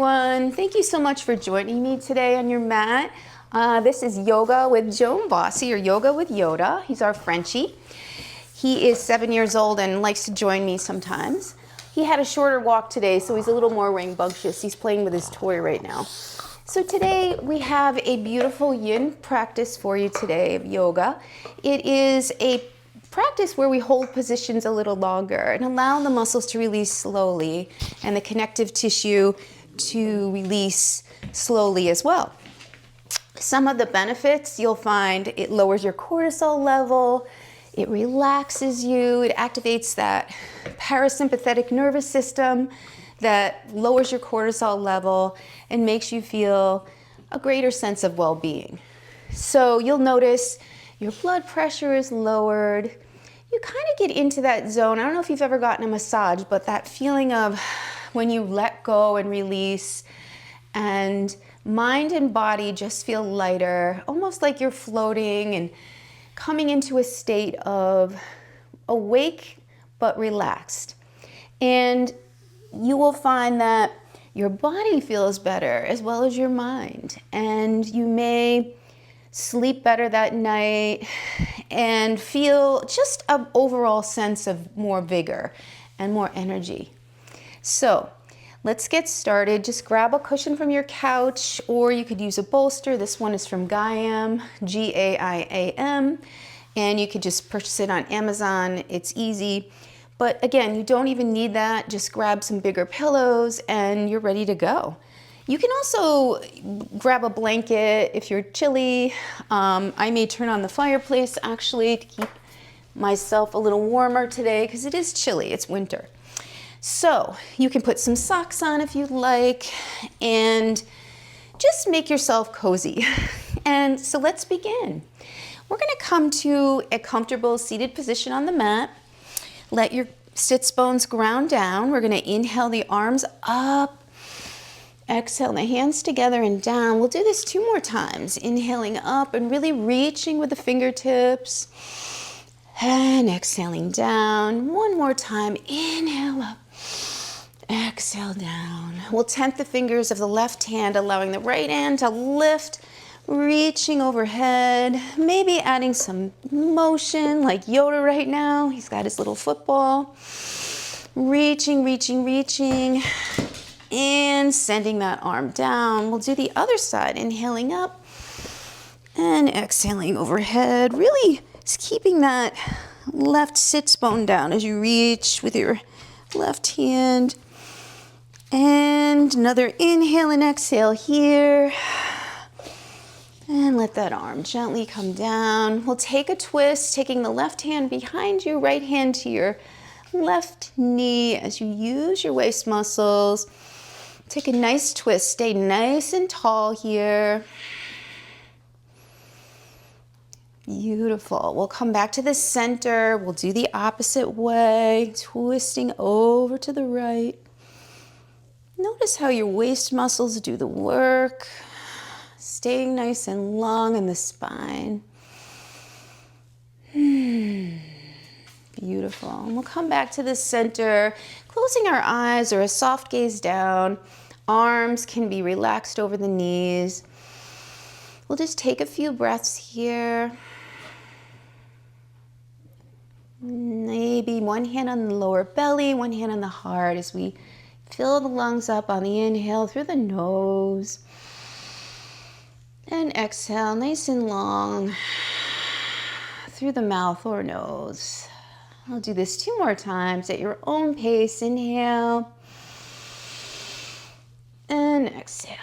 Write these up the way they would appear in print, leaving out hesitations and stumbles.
everyone. Thank you so much for joining me today on your mat. This is Yoga with Joe Bossy, or Yoga with Yoda. He's our Frenchie. He is 7 years old and likes to join me sometimes. He had a shorter walk today, so he's a little more rambunctious. He's playing with his toy right now. So today we have a beautiful yin practice for you today of yoga. It is a practice where we hold positions a little longer and allow the muscles to release slowly and the connective tissue to release slowly as well. Some of the benefits you'll find: it lowers your cortisol level, it relaxes you, it activates that parasympathetic nervous system that lowers your cortisol level and makes you feel a greater sense of well-being. So you'll notice your blood pressure is lowered. You kind of get into that zone. I don't know if you've ever gotten a massage, but that feeling of when you let go and release, and mind and body just feel lighter, almost like you're floating and coming into a state of awake but relaxed. And you will find that your body feels better as well as your mind, and you may sleep better that night and feel just an overall sense of more vigor and more energy. So let's get started. Just grab a cushion from your couch, or you could use a bolster. This one is from Gaiam, G-A-I-A-M, and you could just purchase it on Amazon. It's easy. But again, you don't even need that. Just grab some bigger pillows and you're ready to go. You can also grab a blanket if you're chilly. I may turn on the fireplace actually to keep myself a little warmer today because it is chilly, it's winter. So you can put some socks on if you'd like and just make yourself cozy. And so let's begin. We're gonna come to a comfortable seated position on the mat. Let your sits bones ground down. We're gonna inhale the arms up. Exhale the hands together and down. We'll do this 2 more times. Inhaling up and really reaching with the fingertips. And exhaling down. 1 more time. Inhale up. Exhale down. We'll tent the fingers of the left hand, allowing the right hand to lift, reaching overhead. Maybe adding some motion like Yoda right now. He's got his little football. Reaching, reaching, reaching. And sending that arm down. We'll do the other side, inhaling up and exhaling overhead. Really keeping that left sits bone down as you reach with your left hand. And another inhale and exhale here. And let that arm gently come down. We'll take a twist, taking the left hand behind you, right hand to your left knee as you use your waist muscles. Take a nice twist, stay nice and tall here. Beautiful. We'll come back to the center. We'll do the opposite way, twisting over to the right. Notice how your waist muscles do the work, staying nice and long in the spine. Beautiful. And we'll come back to the center, closing our eyes or a soft gaze down. Arms can be relaxed over the knees. We'll just take a few breaths here. Maybe one hand on the lower belly, one hand on the heart as we fill the lungs up on the inhale through the nose. And exhale nice and long through the mouth or nose. I'll do this 2 more times at your own pace. Inhale and exhale.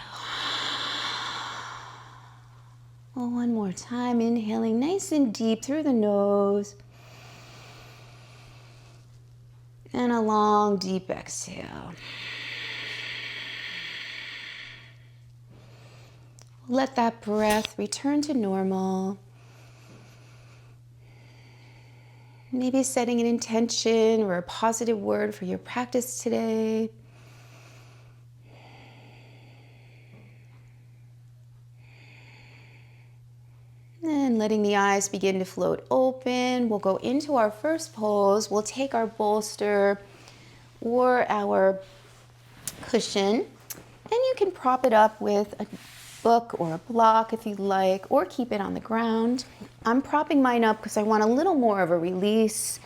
1 more time, inhaling nice and deep through the nose. And a long, deep exhale. Let that breath return to normal. Maybe setting an intention or a positive word for your practice today. And letting the eyes begin to float open. We'll go into our first pose. We'll take our bolster or our cushion And you can prop it up with a book or a block if you like, or keep it on the ground. I'm propping mine up because I want a little more of a release.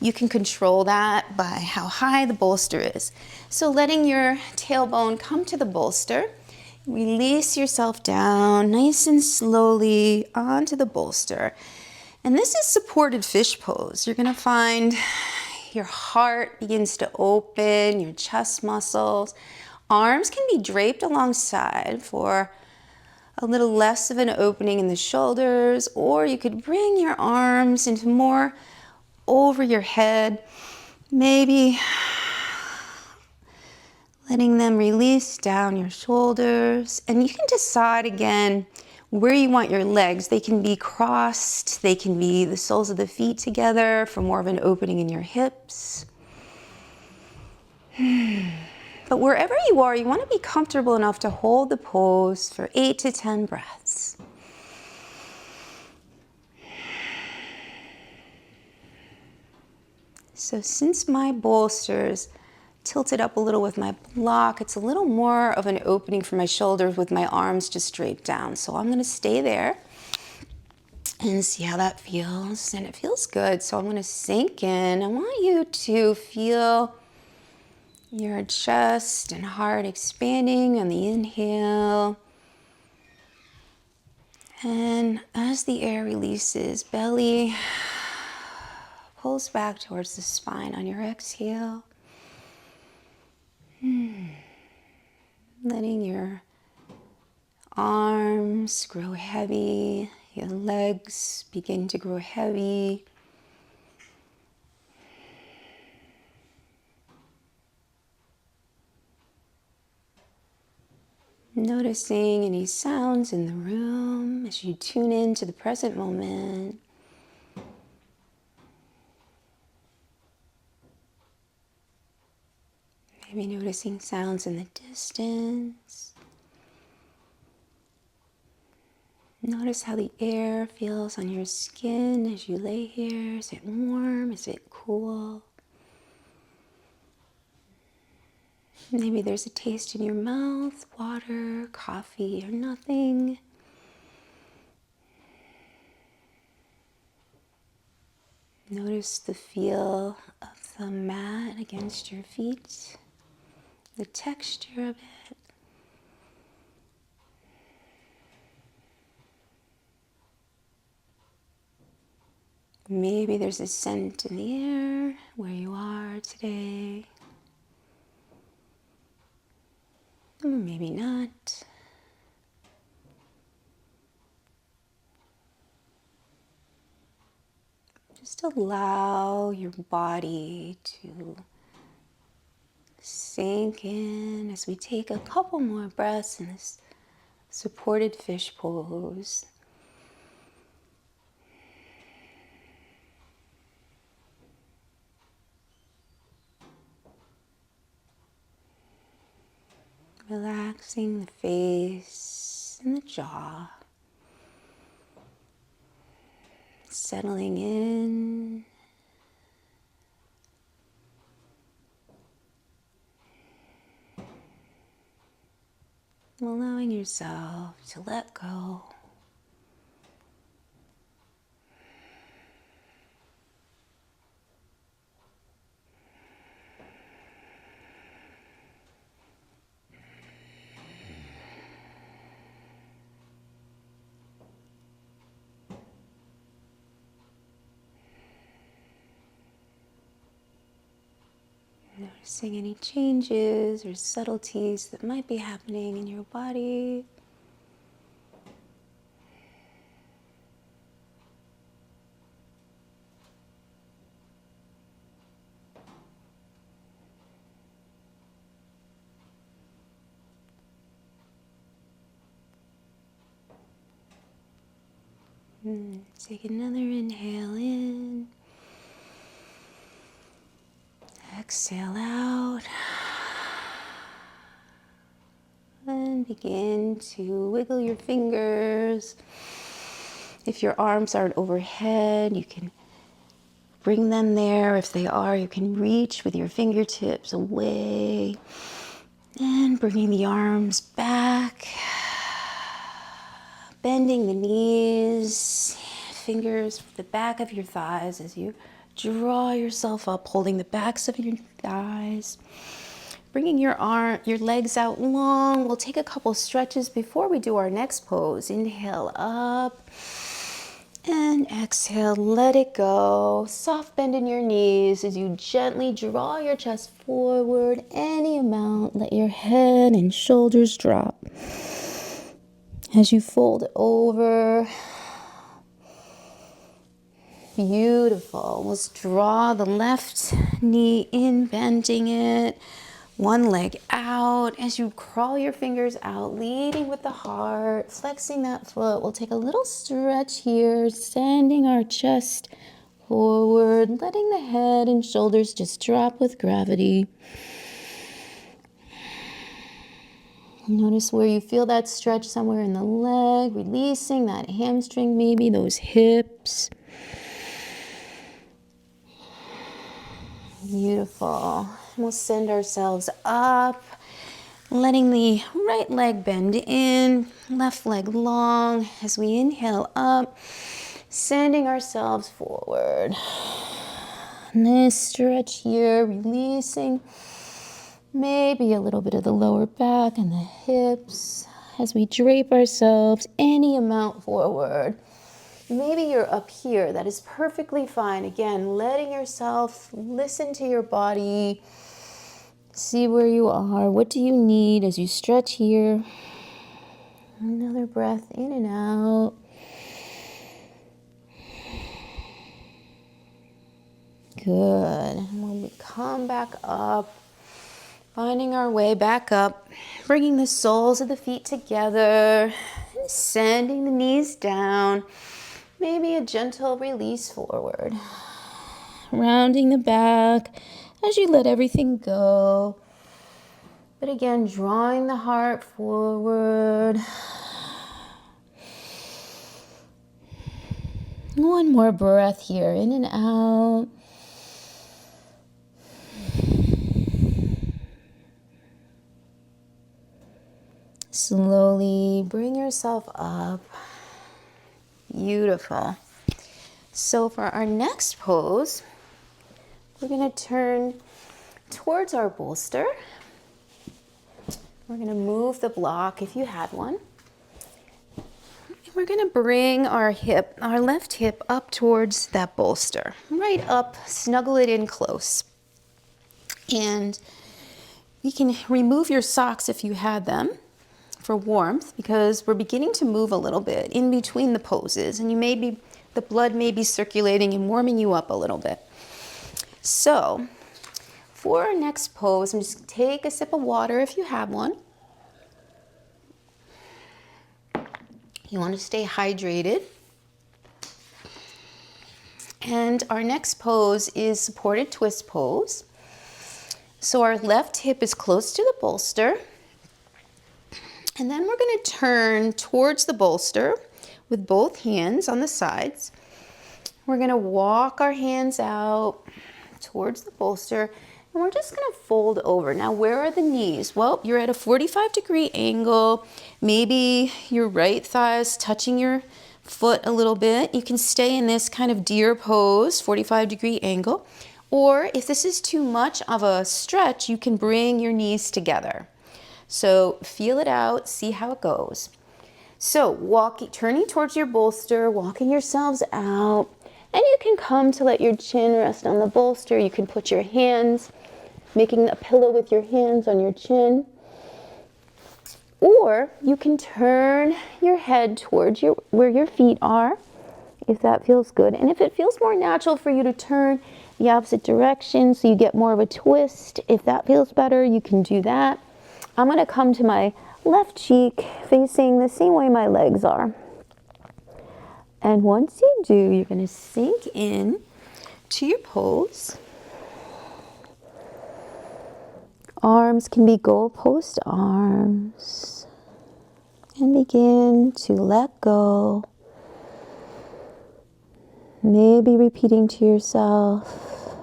You can control that by how high the bolster is. So letting your tailbone come to the bolster, release yourself down nice and slowly onto the bolster. And this is supported fish pose. You're gonna find your heart begins to open, your chest muscles. Arms can be draped alongside for a little less of an opening in the shoulders, or you could bring your arms into more over your head, maybe letting them release down your shoulders. And you can decide again where you want your legs. They can be crossed, they can be the soles of the feet together for more of an opening in your hips. But wherever you are, you want to be comfortable enough to hold the pose for 8 to 10 breaths. So since my bolster's tilted up a little with my block, it's a little more of an opening for my shoulders with my arms just draped down. So I'm going to stay there and see how that feels. And it feels good. So I'm going to sink in. I want you to feel your chest and heart expanding on the inhale. And as the air releases, belly pulls back towards the spine on your exhale. Letting your arms grow heavy, your legs begin to grow heavy. Noticing any sounds in the room as you tune into the present moment. Maybe noticing sounds in the distance. Notice how the air feels on your skin as you lay here. Is it warm? Is it cool? Maybe there's a taste in your mouth, water, coffee, or nothing. Notice the feel of the mat against your feet, the texture of it. Maybe there's a scent in the air where you are today. Or maybe not. Just allow your body to sink in as we take a couple more breaths in this supported fish pose. Relaxing the face and the jaw. Settling in. Allowing yourself to let go. Noticing any changes or subtleties that might be happening in your body. Take another inhale in. Exhale out. And begin to wiggle your fingers. If your arms aren't overhead, you can bring them there. If they are, you can reach with your fingertips away And bringing the arms back, bending the knees, fingers the back of your thighs as you draw yourself up, holding the backs of your thighs. Bringing your legs out long. We'll take a couple stretches before we do our next pose. Inhale up and exhale, let it go. Soft bend in your knees as you gently draw your chest forward any amount. Let your head and shoulders drop. As you fold over, beautiful. Let's draw the left knee in, bending it. One leg out as you crawl your fingers out, leading with the heart, flexing that foot. We'll take a little stretch here, sending our chest forward, letting the head and shoulders just drop with gravity. Notice where you feel that stretch somewhere in the leg, releasing that hamstring, maybe those hips. Beautiful. We'll send ourselves up, letting the right leg bend in, left leg long as we inhale up, sending ourselves forward. Nice stretch here, releasing maybe a little bit of the lower back and the hips as we drape ourselves any amount forward. Maybe you're up here. That is perfectly fine. Again, letting yourself listen to your body. See where you are. What do you need as you stretch here? Another breath in and out. Good. And when we come back up, finding our way back up, bringing the soles of the feet together, and sending the knees down. Maybe a gentle release forward. Rounding the back as you let everything go. But again, drawing the heart forward. One more breath here, in and out. Slowly bring yourself up. Beautiful. So for our next pose, we're going to turn towards our bolster. We're going to move the block if you had one. And we're going to bring our left hip up towards that bolster. Right up, snuggle it in close. And you can remove your socks if you had them for warmth, because we're beginning to move a little bit in between the poses, and the blood may be circulating and warming you up a little bit. So for our next pose, I'm just take a sip of water if you have one. You want to stay hydrated. And our next pose is supported twist pose. So our left hip is close to the bolster. And then we're going to turn towards the bolster with both hands on the sides. We're going to walk our hands out towards the bolster, and we're just going to fold over. Now, where are the knees? Well, you're at a 45-degree angle. Maybe your right thigh is touching your foot a little bit. You can stay in this kind of deer pose, 45-degree angle. Or if this is too much of a stretch, you can bring your knees together. So feel it out, see how it goes. So turning towards your bolster, walking yourselves out, and you can come to let your chin rest on the bolster. You can put your hands, making a pillow with your hands on your chin. Or you can turn your head towards where your feet are, if that feels good. And if it feels more natural for you to turn the opposite direction so you get more of a twist, if that feels better, you can do that. I'm going to come to my left cheek facing the same way my legs are. And once you do, you're going to sink in to your pose. Arms can be goalpost arms. And begin to let go. Maybe repeating to yourself,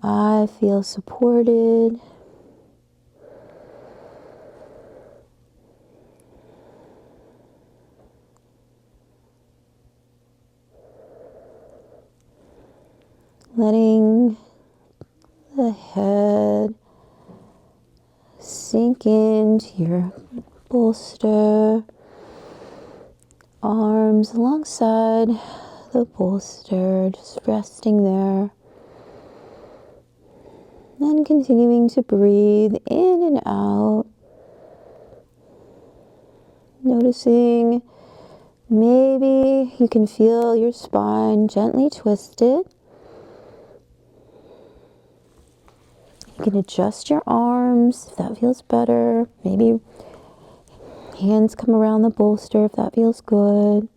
I feel supported. letting the head sink into your bolster, arms alongside the bolster, just resting there. Then continuing to breathe in and out, noticing maybe you can feel your spine gently twisted. You can adjust your arms if that feels better. Maybe hands come around the bolster if that feels good.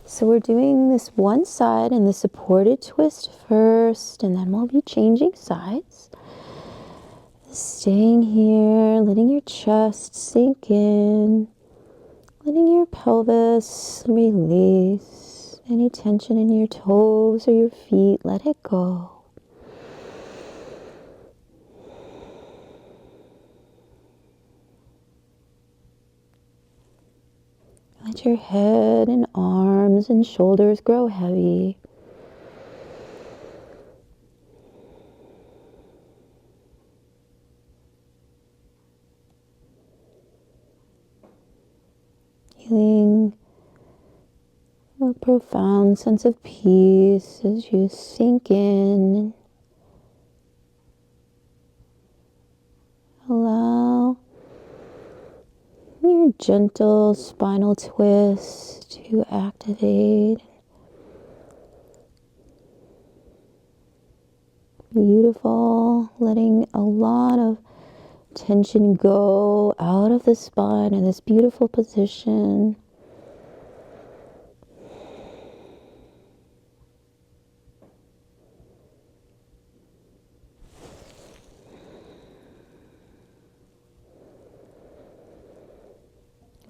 So we're doing this one side in the supported twist first, and then we'll be changing sides. Staying here, letting your chest sink in, letting your pelvis release. Any tension in your toes or your feet, let it go. Let your head and arms and shoulders grow heavy. Feeling a profound sense of peace as you sink in. Allow your gentle spinal twist to activate. Beautiful, letting a lot of tension go out of the spine in this beautiful position.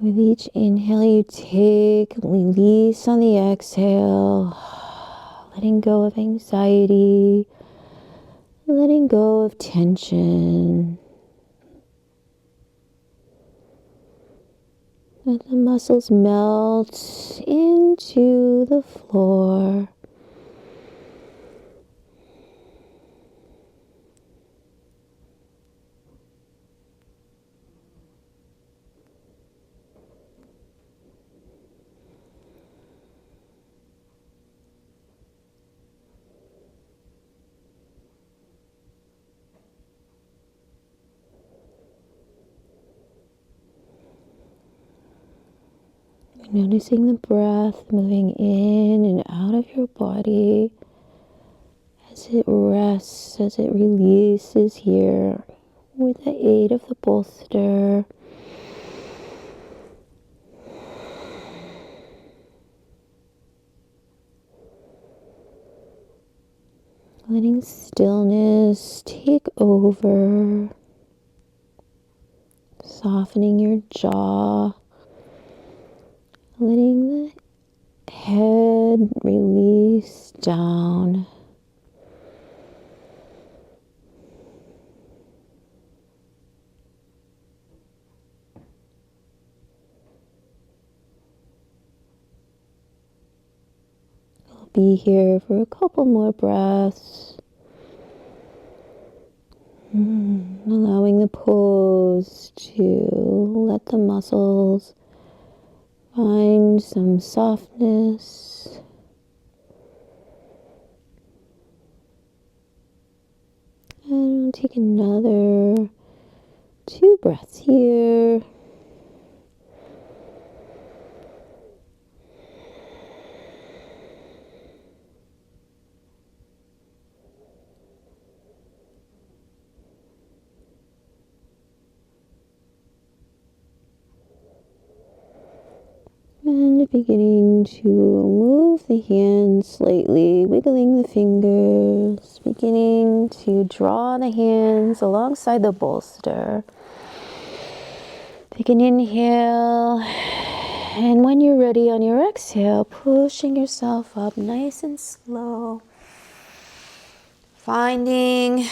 With each inhale you take, release on the exhale, letting go of anxiety, letting go of tension. Let the muscles melt into the floor. Noticing the breath moving in and out of your body as it rests, as it releases here with the aid of the bolster. Letting stillness take over, softening your jaw, letting the head release down. I'll be here for a couple more breaths. Allowing the pose to let the muscles find some softness. And we'll take another 2 breaths here. And beginning to move the hands slightly, wiggling the fingers, beginning to draw the hands alongside the bolster. Take an inhale, and when you're ready on your exhale, pushing yourself up nice and slow. Finding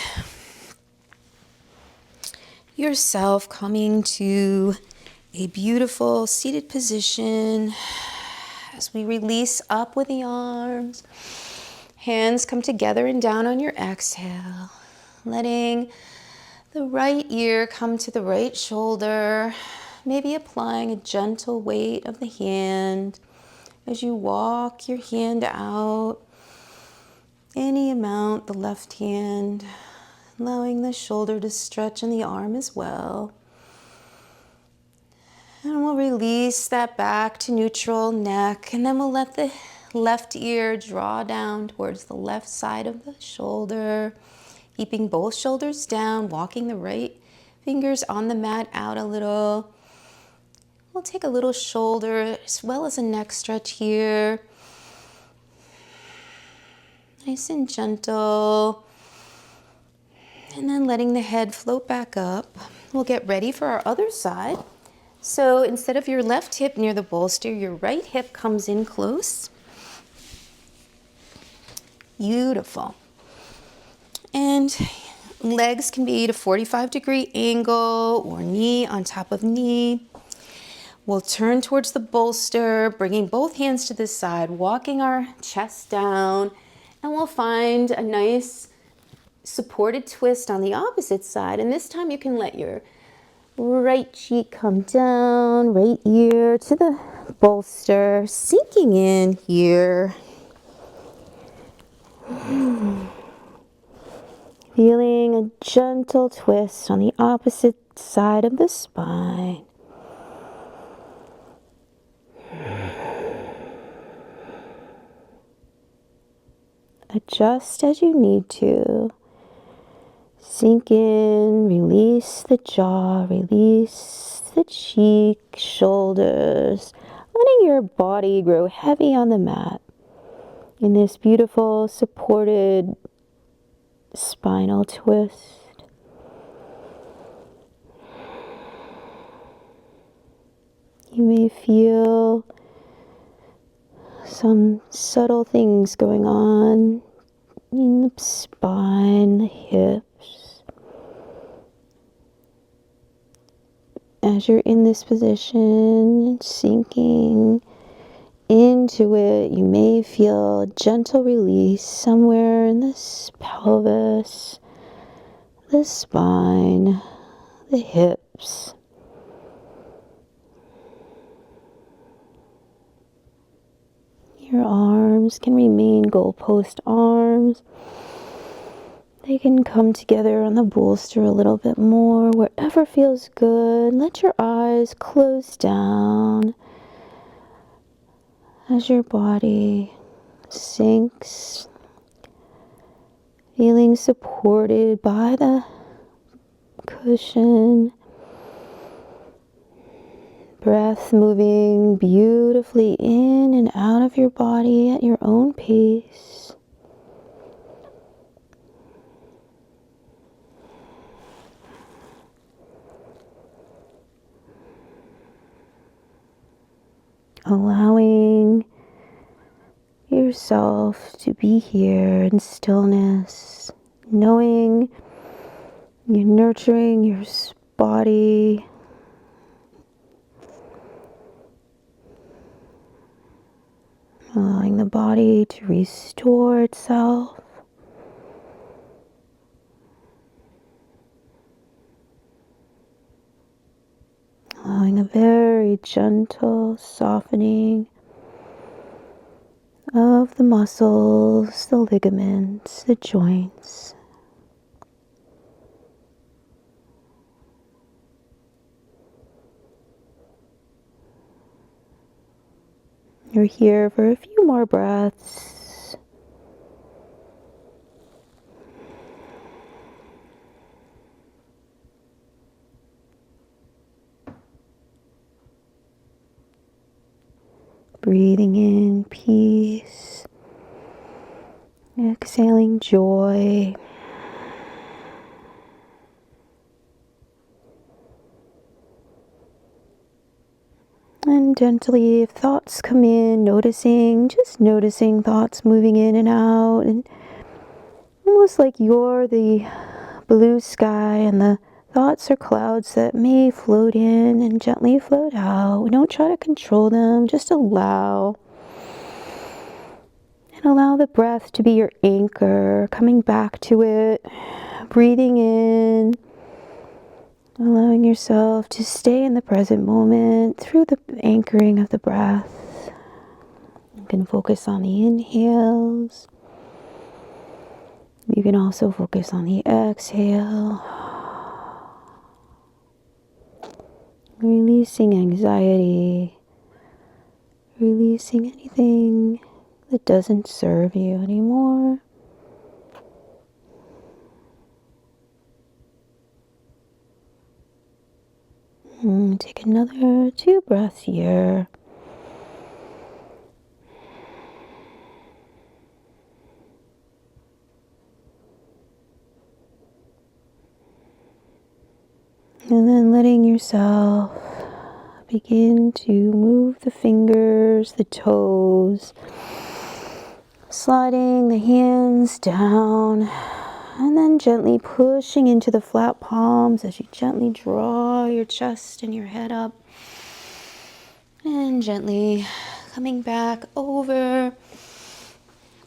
yourself coming to a beautiful seated position As we release up with the arms, hands come together and down on your exhale, letting the right ear come to the right shoulder, maybe applying a gentle weight of the hand as you walk your hand out, any amount, the left hand, allowing the shoulder to stretch and the arm as well. And we'll release that back to neutral neck, and then we'll let the left ear draw down towards the left side of the shoulder, keeping both shoulders down, walking the right fingers on the mat out a little. We'll take a little shoulder as well as a neck stretch here. Nice and gentle. And then letting the head float back up. We'll get ready for our other side. So instead of your left hip near the bolster, your right hip comes in close. Beautiful. And legs can be at a 45-degree angle or knee on top of knee. We'll turn towards the bolster, bringing both hands to the side, walking our chest down, and we'll find a nice supported twist on the opposite side. And this time you can let your right cheek come down, right ear to the bolster, sinking in here. Feeling a gentle twist on the opposite side of the spine. Adjust as you need to. Sink in, release the jaw, release the cheek, shoulders, letting your body grow heavy on the mat in this beautiful supported spinal twist. You may feel some subtle things going on in the spine, the hips. As you're in this position, sinking into it, you may feel a gentle release somewhere in the pelvis, the spine, the hips. Your arms can remain goalpost arms. They can come together on the bolster a little bit more, wherever feels good. Let your eyes close down as your body sinks, feeling supported by the cushion. Breath moving beautifully in and out of your body at your own pace. Allowing yourself to be here in stillness, knowing you're nurturing your body. Allowing the body to restore itself. Allowing a very gentle softening of the muscles, the ligaments, the joints. You're here for a few more breaths. Breathing in peace. Exhaling joy. And gently, if thoughts come in, just noticing thoughts moving in and out, and almost like you're the blue sky and the thoughts are clouds that may float in and gently float out. We don't try to control them, just allow. And allow the breath to be your anchor, coming back to it, breathing in, allowing yourself to stay in the present moment through the anchoring of the breath. You can focus on the inhales. You can also focus on the exhale. Releasing anxiety, releasing anything that doesn't serve you anymore. Take another 2 breaths here. And then letting yourself begin to move the fingers, the toes, sliding the hands down, and then gently pushing into the flat palms as you gently draw your chest and your head up. And gently coming back over,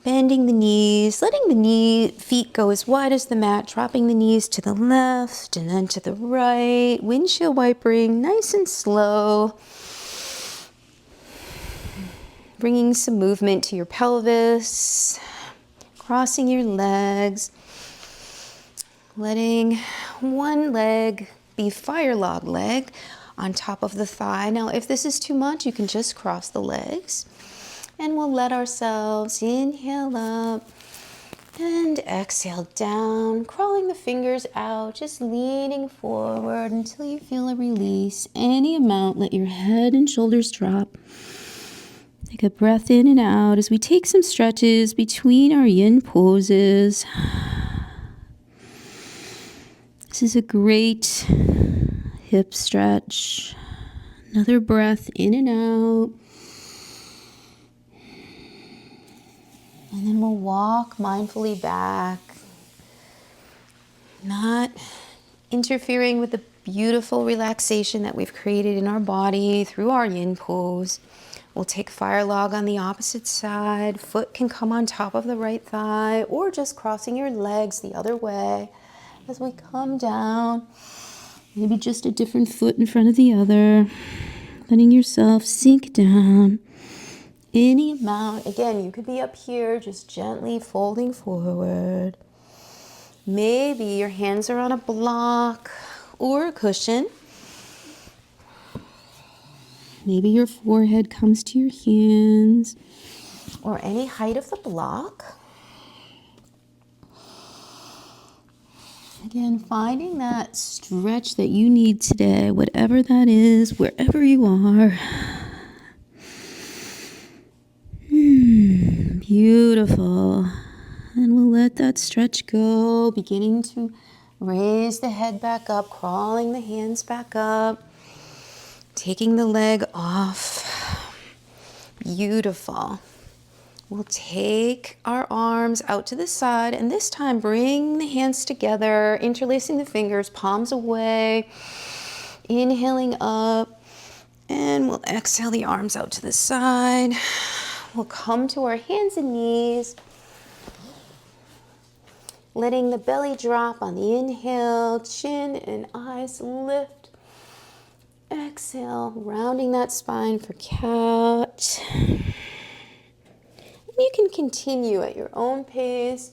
bending the knees, letting the feet go as wide as the mat, dropping the knees to the left and then to the right, windshield wipering nice and slow. Bringing some movement to your pelvis, crossing your legs, letting one leg be fire log leg on top of the thigh. Now, if this is too much, you can just cross the legs. And we'll let ourselves inhale up and exhale down, crawling the fingers out, just leaning forward until you feel a release. Any amount, let your head and shoulders drop. Take a breath in and out as we take some stretches between our yin poses. This is a great hip stretch. Another breath in and out. And then we'll walk mindfully back, not interfering with the beautiful relaxation that we've created in our body through our yin pose. We'll take fire log on the opposite side. Foot can come on top of the right thigh, or just crossing your legs the other way as we come down. Maybe just a different foot in front of the other. Letting yourself sink down. Any amount. Again, you could be up here, just gently folding forward. Maybe your hands are on a block or a cushion. Maybe your forehead comes to your hands or any height of the block. Again, finding that stretch that you need today, whatever that is, wherever you are. Beautiful. And we'll let that stretch go, beginning to raise the head back up, crawling the hands back up, taking the leg off. Beautiful. We'll take our arms out to the side, and this time bring the hands together, interlacing the fingers, palms away, inhaling up, and we'll exhale the arms out to the side. We'll come to our hands and knees, letting the belly drop on the inhale, chin and eyes lift. Exhale, rounding that spine for cat. You can continue at your own pace,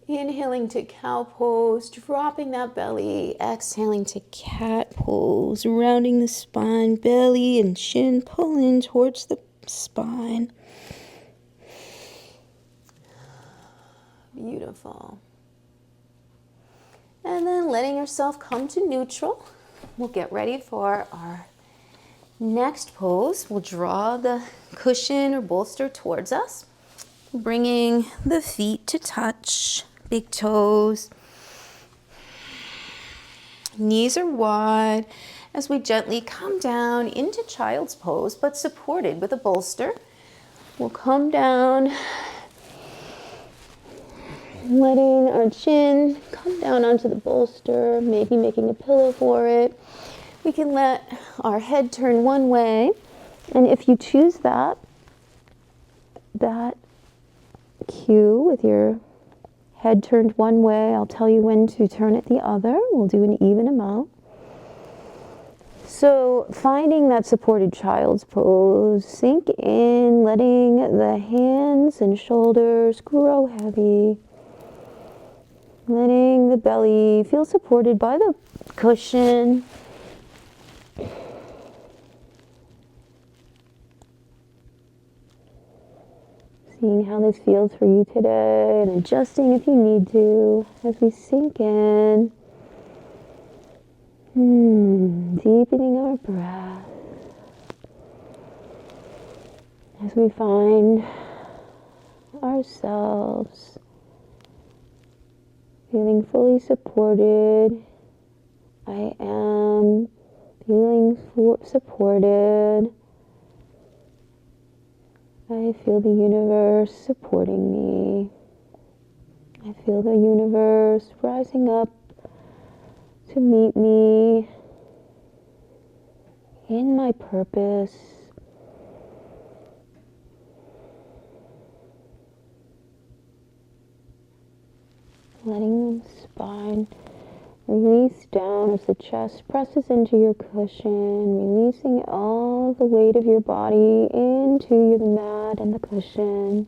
inhaling to cow pose, dropping that belly, exhaling to cat pose, rounding the spine, belly and chin pulling towards the spine. Beautiful. And then letting yourself come to neutral. We'll get ready for our next pose. We'll draw the cushion or bolster towards us, bringing the feet to touch, big toes. Knees are wide as we gently come down into child's pose, but supported with a bolster. We'll come down, letting our chin come down onto the bolster, maybe making a pillow for it. We can let our head turn one way, and if you choose that cue with your head turned one way. I'll tell you when to turn it the other. We'll do an even amount. So finding that supported child's pose, sink in, letting the hands and shoulders grow heavy. Letting the belly feel supported by the cushion. Seeing how this feels for you today and adjusting if you need to as we sink in. Deepening our breath as we find ourselves feeling fully supported. I am feeling supported. I feel the universe supporting me. I feel the universe rising up to meet me in my purpose. Letting the spine release down as the chest presses into your cushion, releasing all the weight of your body into the mat and the cushion.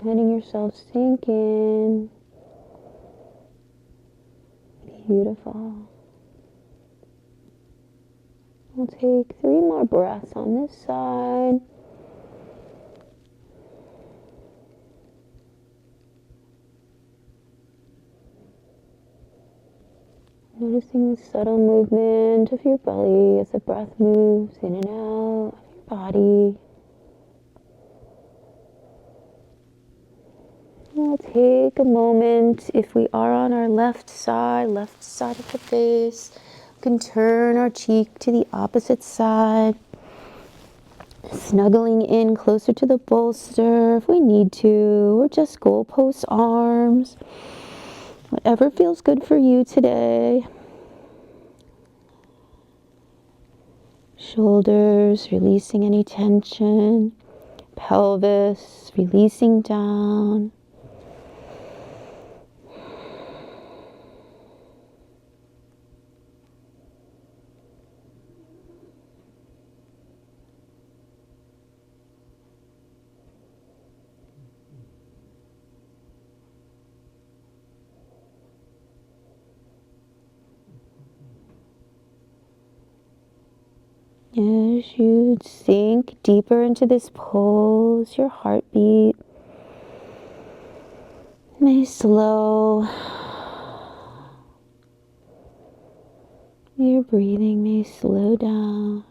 Letting yourself sink in. Beautiful. We'll take 3 more breaths on this side. Noticing the subtle movement of your belly as the breath moves in and out of your body. We'll take a moment, if we are on our left side of the face, we can turn our cheek to the opposite side, snuggling in closer to the bolster if we need to, or just goalpost arms. Whatever feels good for you today. Shoulders, releasing any tension. Pelvis, releasing down. As you sink deeper into this pose, your heartbeat may slow. Your breathing may slow down.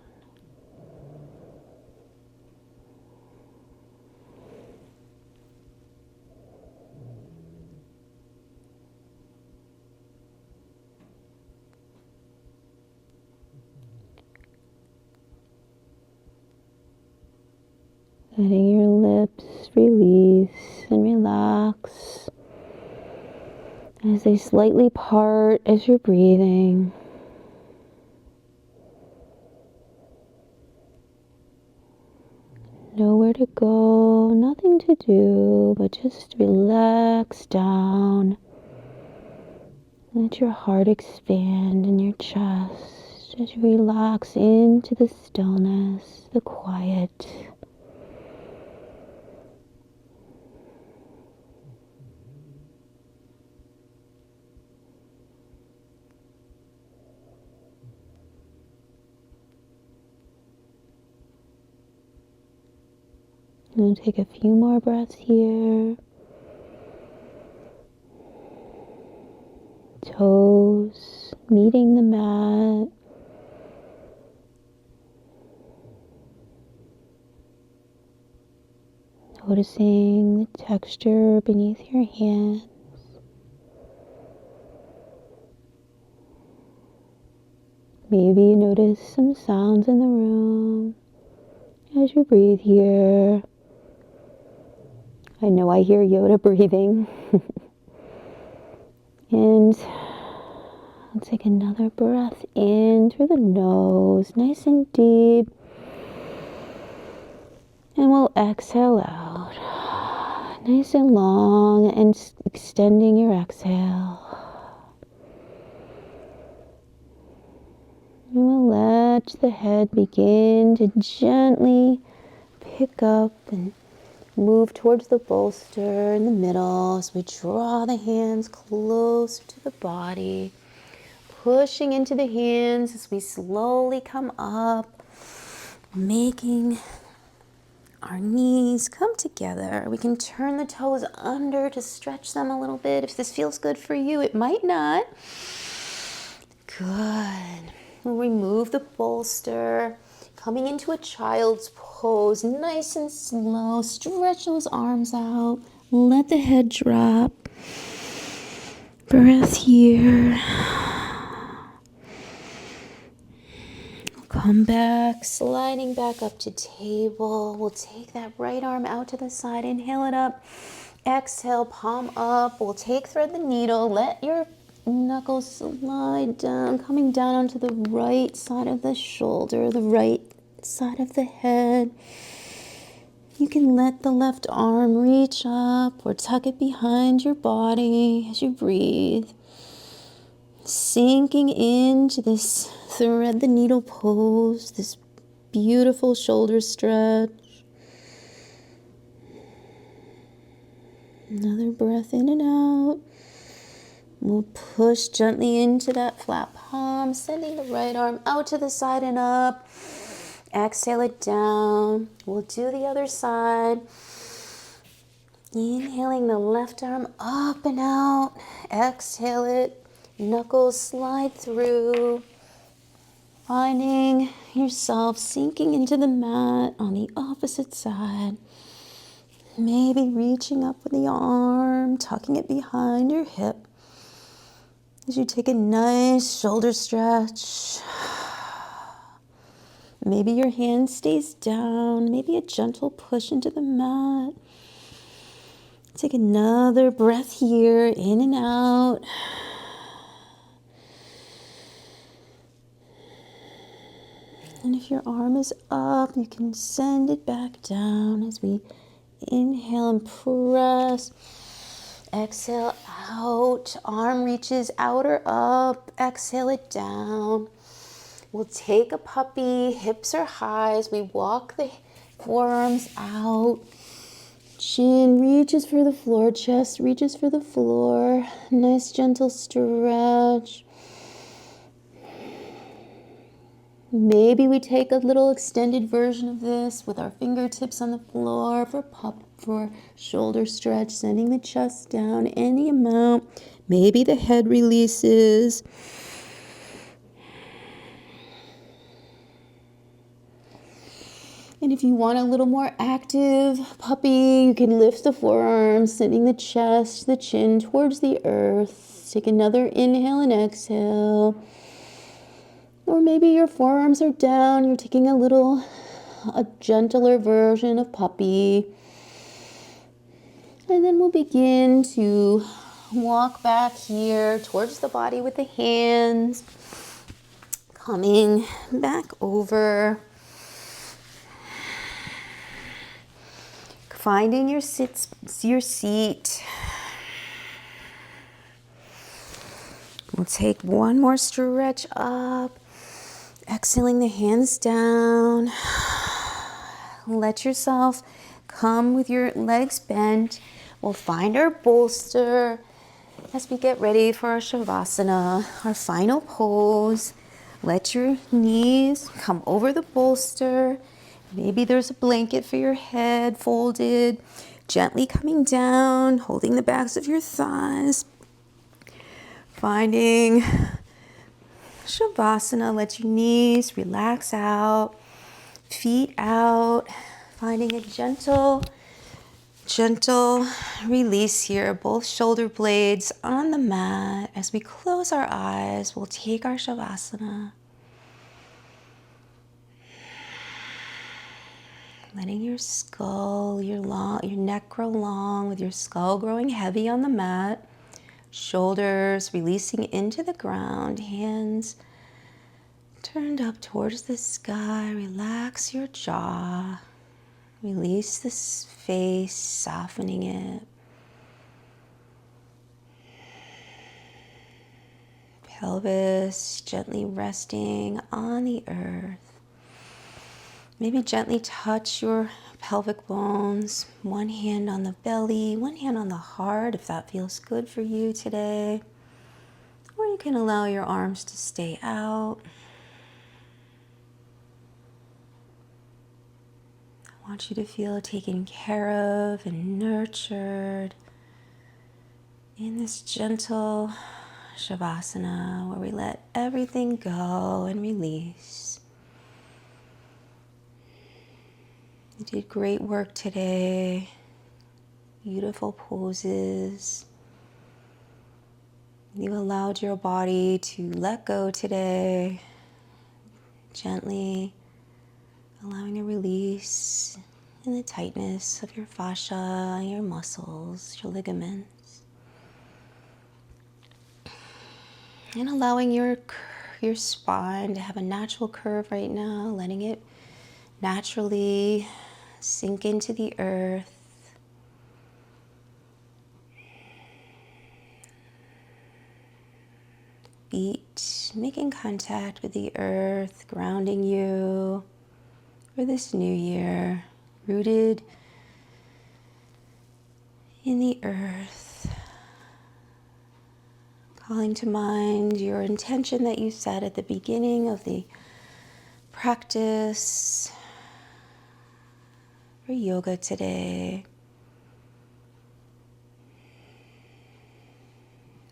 Letting your lips release and relax as they slightly part as you're breathing. Nowhere to go, nothing to do, but just relax down. Let your heart expand in your chest as you relax into the stillness, the quiet. And take a few more breaths here. Toes meeting the mat. Noticing the texture beneath your hands. Maybe you notice some sounds in the room as you breathe here. I know I hear Yoda breathing. And I'll take another breath in through the nose, nice and deep. And we'll exhale out. Nice and long and extending your exhale. And we'll let the head begin to gently pick up and move towards the bolster in the middle as we draw the hands close to the body. Pushing into the hands as we slowly come up, making our knees come together. We can turn the toes under to stretch them a little bit. If this feels good for you, it might not. Good. We'll remove the bolster, coming into a child's pose, nice and slow. Stretch those arms out. Let the head drop. Breath here. Come back, sliding back up to table. We'll take that right arm out to the side. Inhale it up. Exhale, palm up. We'll thread the needle. Let your knuckles slide down, coming down onto the right side of the shoulder, the right side of the head. You can let the left arm reach up or tuck it behind your body as you breathe. Sinking into this thread the needle pose, this beautiful shoulder stretch. Another breath in and out. We'll push gently into that flat palm, sending the right arm out to the side and up. Exhale it down. We'll do the other side. Inhaling the left arm up and out. Exhale it. Knuckles slide through. Finding yourself sinking into the mat on the opposite side. Maybe reaching up with the arm, tucking it behind your hip. As you take a nice shoulder stretch. Maybe your hand stays down. Maybe a gentle push into the mat. Take another breath here, in and out. And if your arm is up, you can send it back down as we inhale and press. Exhale out. Arm reaches out or up. Exhale it down. We'll take a puppy. Hips are high as we walk the forearms out. Chin reaches for the floor. Chest reaches for the floor. Nice gentle stretch. Maybe we take a little extended version of this with our fingertips on the floor for shoulder stretch, sending the chest down any amount. Maybe the head releases. And if you want a little more active puppy, you can lift the forearms, sending the chest, the chin towards the earth. Take another inhale and exhale. Or maybe your forearms are down, you're taking a gentler version of puppy. And then we'll begin to walk back here towards the body with the hands. Coming back over. Finding your seat. We'll take one more stretch up. Exhaling the hands down. Let yourself come with your legs bent. We'll find our bolster as we get ready for our Shavasana, our final pose. Let your knees come over the bolster. Maybe there's a blanket for your head folded. Gently coming down, holding the backs of your thighs. Finding Shavasana, let your knees relax out, feet out, finding a gentle release here, both shoulder blades on the mat. As we close our eyes, we'll take our Shavasana. Letting your skull, your neck grow long with your skull growing heavy on the mat. Shoulders releasing into the ground, hands turned up towards the sky. Relax your jaw. Release this face, softening it. Pelvis gently resting on the earth. Maybe gently touch your pelvic bones. One hand on the belly, one hand on the heart if that feels good for you today. Or you can allow your arms to stay out. I want you to feel taken care of and nurtured in this gentle Shavasana where we let everything go and release. You did great work today. Beautiful poses. You allowed your body to let go today. Gently allowing a release in the tightness of your fascia, your muscles, your ligaments. And allowing your spine to have a natural curve right now, letting it naturally sink into the earth. Feet making contact with the earth, grounding you for this new year, rooted in the earth. Calling to mind your intention that you set at the beginning of the practice for yoga today.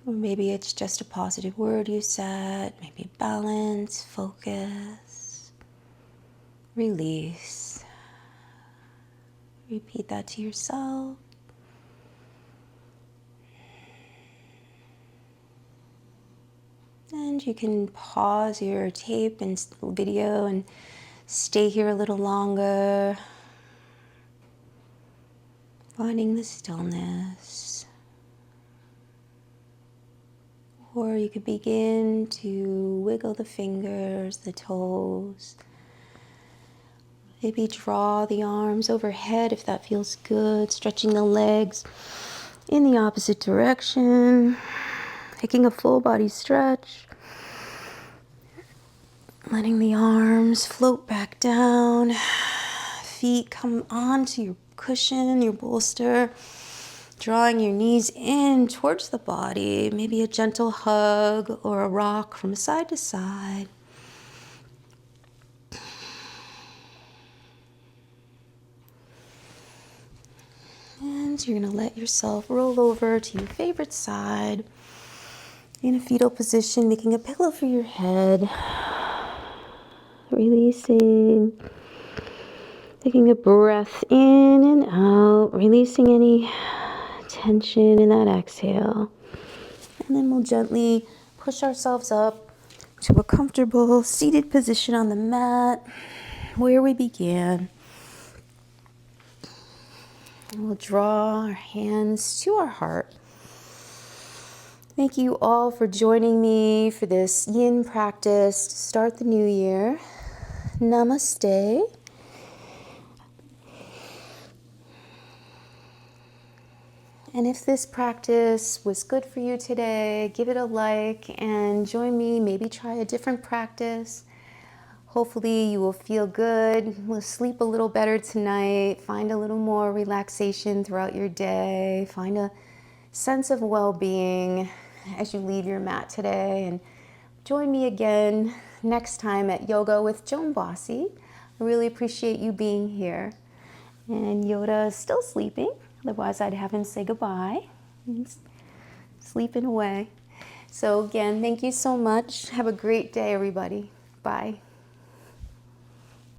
Or maybe it's just a positive word you said, maybe balance, focus, release. Repeat that to yourself. And you can pause your tape and video and stay here a little longer, finding the stillness. Or you could begin to wiggle the fingers, the toes. Maybe draw the arms overhead if that feels good, stretching the legs in the opposite direction, taking a full body stretch. Letting the arms float back down, feet come onto your cushion, your bolster, drawing your knees in towards the body, maybe a gentle hug or a rock from side to side. And you're going to let yourself roll over to your favorite side in a fetal position, making a pillow for your head. Releasing, taking a breath in and out, releasing any tension in that exhale. And then we'll gently push ourselves up to a comfortable seated position on the mat where we began. And we'll draw our hands to our heart. Thank you all for joining me for this yin practice to start the new year. Namaste. And if this practice was good for you today, give it a like and join me. Maybe try a different practice. Hopefully you will feel good. We'll sleep a little better tonight. Find a little more relaxation throughout your day. Find a sense of well-being as you leave your mat today. And join me again next time at Yoga with Joan Bossy. I really appreciate you being here. And Yoda is still sleeping. Otherwise, I'd have him say goodbye. He's sleeping away. So again, thank you so much. Have a great day, everybody. Bye.